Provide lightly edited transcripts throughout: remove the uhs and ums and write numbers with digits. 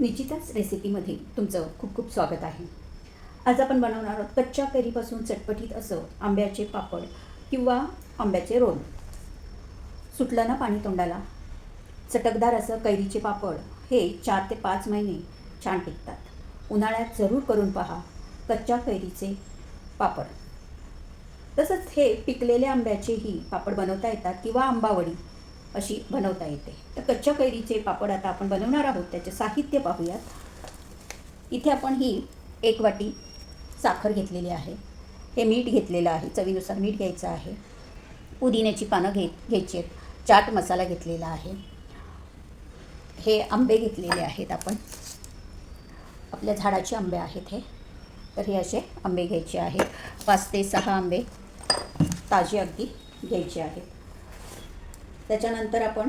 निश्चितच रेसिपीमध्ये तुमचं खूप खूप स्वागत आहे. आज आपण बनवणार आहोत कच्च्या कैरीपासून चटपटीत असं आंब्याचे पापड किंवा आंब्याचे रोल. सुटलं ना पाणी तोंडाला. चटकदार असं कैरीचे पापड हे 4 ते 5 महिने छान टिकतात. उन्हाळ्यात जरूर करून पहा कच्च्या कैरीचे पापड. तसंच हे पिकलेल्या आंब्याचेही पापड बनवता येतात किंवा आंबावडी अशी बनवता येते. तर कच्च्या कैरीचे पापड आता आपण बनवणार आहोत. त्याचे साहित्य पाहूयात. इथे आपण ही 1 वाटी साखर घेतलेली आहे. हे मीठ घेतलेलं आहे, चवीनुसार मीठ घ्यायचं आहे. पुदिन्याची पानं घ्यायची आहेत. चाट मसाला घेतलेला आहे. हे आंबे घेतलेले आहेत आपण. आपल्या झाडाचे आंबे आहेत हे. तर हे असे आंबे घ्यायचे आहेत. 5 ते 6 आंबे ताजे अगदी घ्यायचे आहेत. त्याच्यानंतर आपण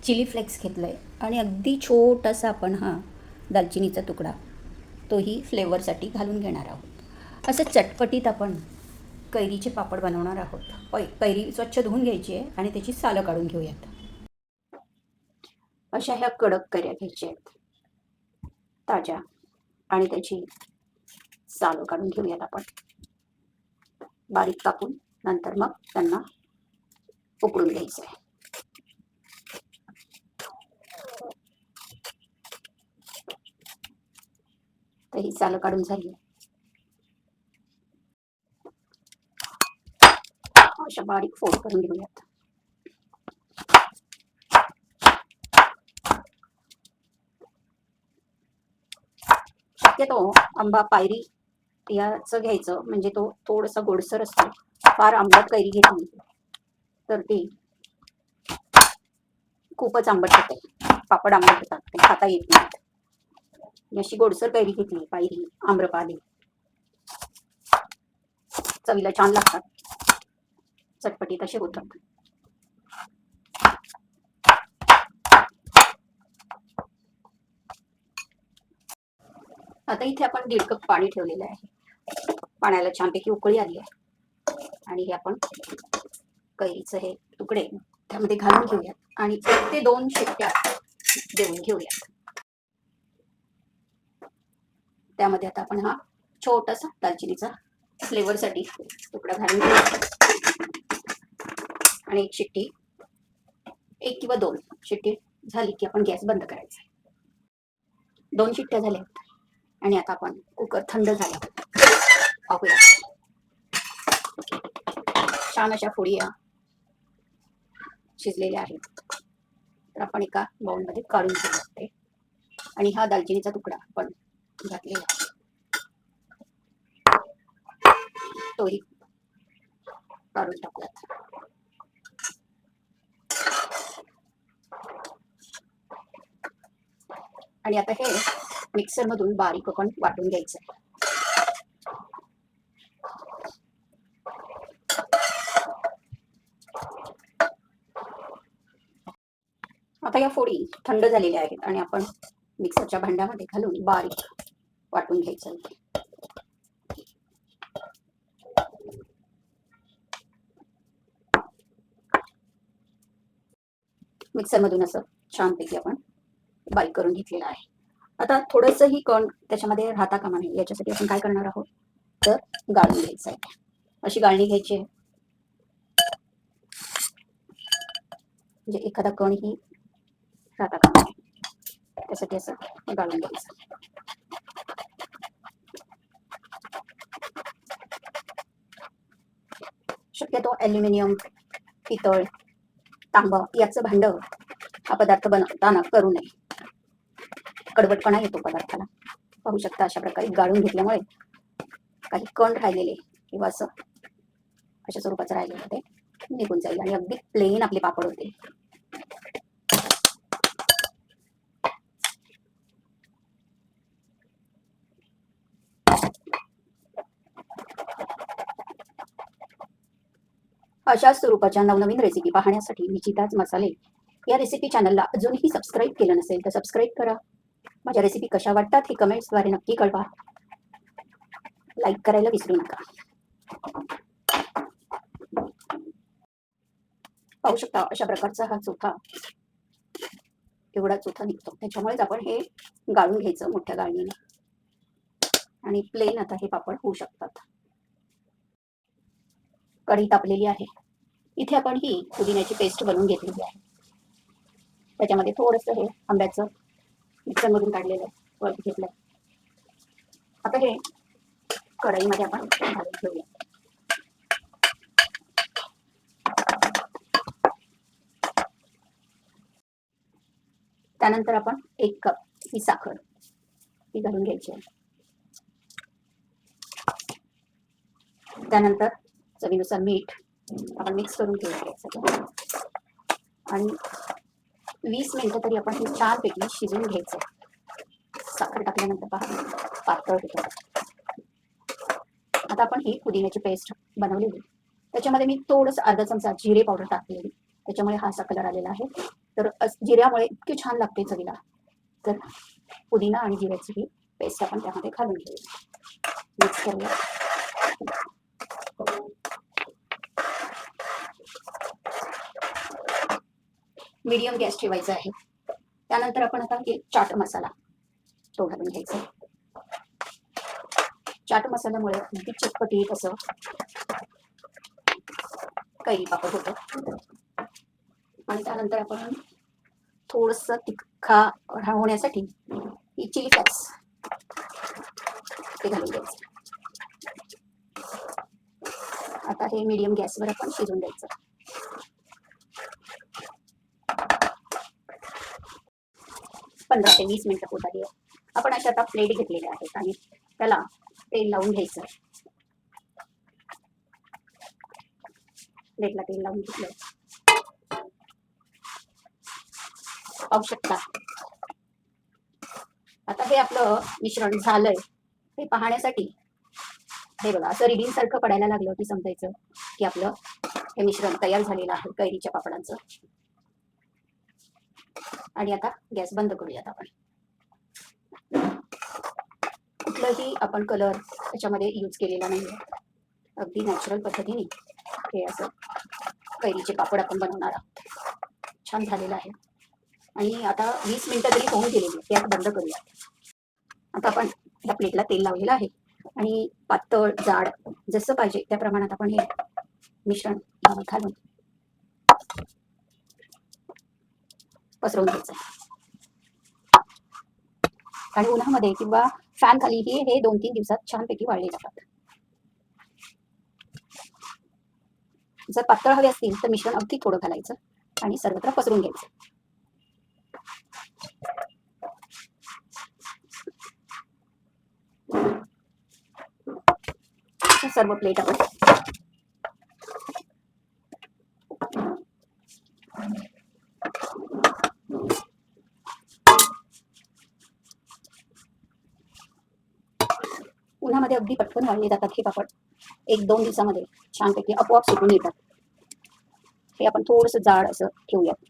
चिली फ्लेक्स घेतलं आहे आणि अगदी छोटासा आपण हा दालचिनीचा तुकडा तोही फ्लेवरसाठी घालून घेणार आहोत. असं चटपटीत आपण कैरीचे पापड बनवणार आहोत. कैरी स्वच्छ धुवून घ्यायची आहे आणि त्याची सालं काढून घेऊयात. अशा ह्या कडक कैऱ्या घ्यायच्या आहेत ताज्या आणि त्याची सालं काढून घेऊयात आपण बारीक कापून. नंतर मग त्यांना उकडून घ्यायचं आहे. तर ही सालं काढून झाली. अशा बारीक फोड करून घेऊयात. शक्यतो आंबा पायरी याचं घ्यायचं म्हणजे तो थोडासा गोडसर असतो. फार आंबट कैरी घेतली तर ती खूपच आंबट होते. पापड आंबट होतात, ते खाता येत नाहीत. अशी गोडसर कैरी घेतली पायरी आम्रपाली चवीला छान लागतात, चटपटीत असे होतात. आता इथे आपण 1.5 कप पाणी ठेवलेलं आहे. पाण्याला छानपैकी उकळी आली आहे आणि हे आपण कैरीचे हे तुकडे त्यामध्ये घालून घेऊयात आणि 1 ते 2 शिट्ट्या देऊन घेऊयात. त्यामध्ये आता आपण हा छोटासा दालचिनीचा फ्लेवरसाठी तुकडा घालून घेऊयात आणि 1 शिट्टी 1 किंवा 2 शिट्टी झाली की आपण गॅस बंद करायचा. 2 शिट्ट्या झाल्या आणि आता आपण कुकर थंड झाला पाहूया. छान अशा फोडी शिजलेल्या आहेत. तर आपण एका बाउलमध्ये काढून घेऊ आणि हा दालचिनीचा तुकडा आपण घातलेला तोही काढून टाकूयात. आणि आता हे मिक्सर मधून बारीक आपण वाटून घ्यायचं. आता या फोडी थंड झालेल्या आहेत आणि आपण मिक्सरच्या भांड्यामध्ये घालून बारीक वाटून घ्यायचं. मिक्सर मधून असं छानपैकी आपण बारीक करून घेतलेलं आहे. आता थोडंसंही कण त्याच्यामध्ये राहता कामा नये याच्यासाठी आपण काय करणार आहोत तर गाळून घ्यायचं आहे. अशी गाळणी घ्यायची आहे म्हणजे एखादा कणही राहता कामा नये त्यासाठी असं गाळून घ्यायचं. शक्यतो ॲल्युमिनियम, पितळ, तांबा याचं भांड हा पदार्थ बनवताना करू नये. कडवटपणा येतो पदार्थाला. पाहू शकता अशा प्रकारे गाळून घेतल्यामुळे काही कण राहिलेले किंवा असं अशा स्वरूपाचं राहिलेलं ते निघून जाईल आणि अगदी प्लेन आपले पापड होते. अशा स्वरूपाच्या नवनवीन रेसिपी पाहण्यासाठी निश्चितच मसाले या रेसिपी चॅनलला अजूनही सबस्क्राईब केलं नसेल तर सबस्क्राईब करा. माझ्या रेसिपी कशा वाटतात हे कमेंट्सद्वारे नक्की कळवा. लाईक करायला विसरू नका. पाहू शकता अशा प्रकारचा हा चोथा एवढा चोथा निघतो. त्याच्यामुळेच आपण हे गाळून घ्यायचं मोठ्या गाळणीने आणि प्लेन आता हे पापड होऊ शकतात. कढई तापलेली आहे. इथे आपण ही पुदिन्याची पेस्ट बनवून घेतलेली आहे. त्याच्यामध्ये थोडंसं हे आंब्याचं मिक्सरमधून काढलेलं वरती घेतलंय. आता हे कढईमध्ये आपण घालून घेऊया. त्यानंतर आपण 1 कप ही साखर ही घालून घ्यायची आहे. त्यानंतर चवीनुसार मीठ आपण मिक्स करून घेऊया सगळं आणि 20 मिनिटं तरी आपण हे छानपैकी शिजवून घ्यायचं. साखर टाकल्यानंतर पहा पातळ होतं. आता आपण ही पुदिन्याची पेस्ट बनवलेली त्याच्यामध्ये मी थोडंसं अर्धा चमचा जिरे पावडर टाकलेली, त्याच्यामुळे हा असा कलर आलेला आहे. तर जिऱ्यामुळे इतकी छान लागते चवीला. तर पुदिना आणि जिऱ्याची ही पेस्ट आपण त्यामध्ये घालून घेऊया, मिक्स करूया. मीडियम गॅस ठेवायचा आहे. त्यानंतर आपण आता हे चाट मसाला तो घालून घ्यायचा. चाट मसाल्यामुळे अगदी चटपटीत असं कैरी पापड होतं. आणि त्यानंतर आपण थोडंसं तिखा होण्यासाठी ही चिली फ्लेक्स ते घालून द्यायचं. आता हे मीडियम गॅसवर आपण शिजवून द्यायचं. पंधरा ते 20 मिनिटं होत आली आहे. आपण अशा आता प्लेट घेतलेल्या आहेत आणि त्याला तेल लावून घ्यायचं. प्लेटला तेल लावून घेतलं. पाहू शकता. आता हे आपलं मिश्रण झालंय हे पाहण्यासाठी हे बघा असं रिबीन सारखं पडायला लागलं की समजायचं की आपलं हे मिश्रण तयार झालेलं आहे कैरीच्या पापडांचं. आणि आता गॅस बंद करूयात आपण. कुठलंही आपण कलर त्याच्यामध्ये यूज केलेला नाही. अगदी नॅचरल पद्धतीने हे असं कैरीचे पापड आपण बनवणार आहोत. छान झालेलं आहे. आणि आता 20 मिनिटं तरी होऊन गेलेली. गॅस बंद करूया. आता आपण या प्लेटला तेल लावलेलं आहे आणि पातळ जाड जसं पाहिजे त्या प्रमाणात आपण हे मिश्रण घालून पसरवून घ्यायचं. आणि उन्हामध्ये किंवा फॅन खालीही हे 2-3 दिवसात छानपैकी वाळले जातात. जर पातळ हवे असतील तर मिश्रण अगदी थोडं घालायचं आणि सर्वत्र पसरून घ्यायचं. सर्व प्लेट आपण उन्हामध्ये अगदी पटकन वाळले जातात हे पापड. 1-2 दिवसामध्ये छानपैकी आपोआप सुकून येतात. हे आपण थोडंसं जाड असं ठेवूयात,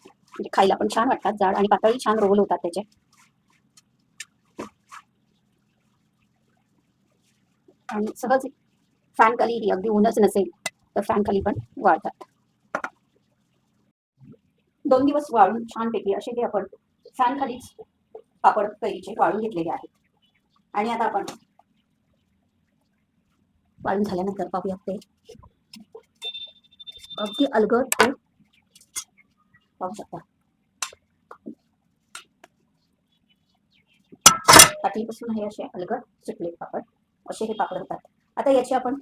म्हणजे खायला पण छान वाटतात. जाड आणि पातळही छान रोल होतात त्याचे. आणि सहज फॅन खाली अगदी ऊनच नसेल तर फॅन खाली पण वाळतात. 2 दिवस वाळून छानपैकी असे हे आपण फॅन खालीच पापड कैरीचे वाळून घेतलेले आहेत. आणि आता आपण वाळून झाल्यानंतर पाहूयात ते अगदी अलगद ते पाहू शकता. पातळीपासून हे असे अलगद सुटले पापड असे हे पापड होतात. आता याचे आपण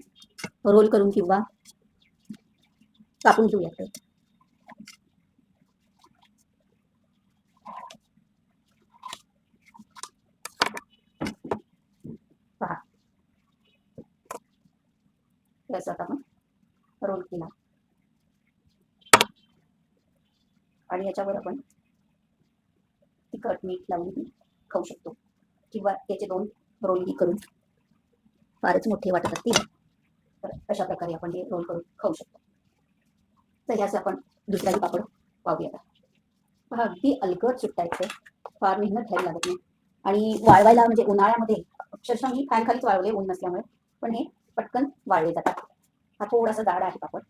रोल करून किंवा कापून घेऊयात. पहा याचा आपण रोल केला आणि याच्यावर आपण तिखट मीठ लावून खाऊ शकतो किंवा याचे 2 रोलही करून फारच मोठे वाटत असतील तर अशा प्रकारे आपण हे रोल करून खाऊ शकतो. तर ह्याचे आपण दुसराही पापड पाहूया. पहा अगदी अलगद सुटतायत ते. फार मेहनत घ्यायला लागत नाही आणि वाळवायला म्हणजे उन्हाळ्यामध्ये अक्षरशः मी फॅन खालीच वाळवले ऊन नसल्यामुळे, पण हे पटकन वाळले जातात. हा थोडासा जाड आहे पापड.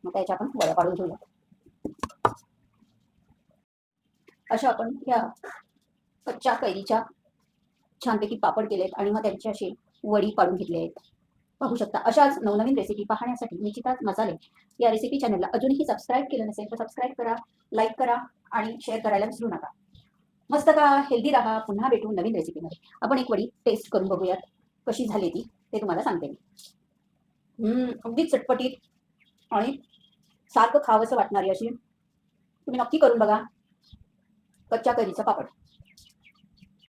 मग त्याच्या आपण वड्या पाडून घेऊया. अशा आपण ह्या कच्च्या कैरीच्या छानपैकी पापड केलेत आणि मग त्यांचे असे वडी पाडून घेतले आहेत. पाहू शकता. अशाच नवनवीन रेसिपी पाहण्यासाठी निशिताज मसाले या रेसिपी चॅनलला अजूनही सबस्क्राईब केलं नसेल तर सबस्क्राईब करा, लाईक करा आणि शेअर करायला विसरू नका. मस्त का हेल्दी राहा. पुन्हा भेटू नवीन रेसिपीमध्ये. आपण एक वडी टेस्ट करून बघूयात कशी झाली ती, ते तुम्हाला सांगते मी. अगदी चटपटीत आणि सारखं खावंसं वाटणारी अशी तुम्ही नक्की करून बघा कच्च्या कैरीचा पापड.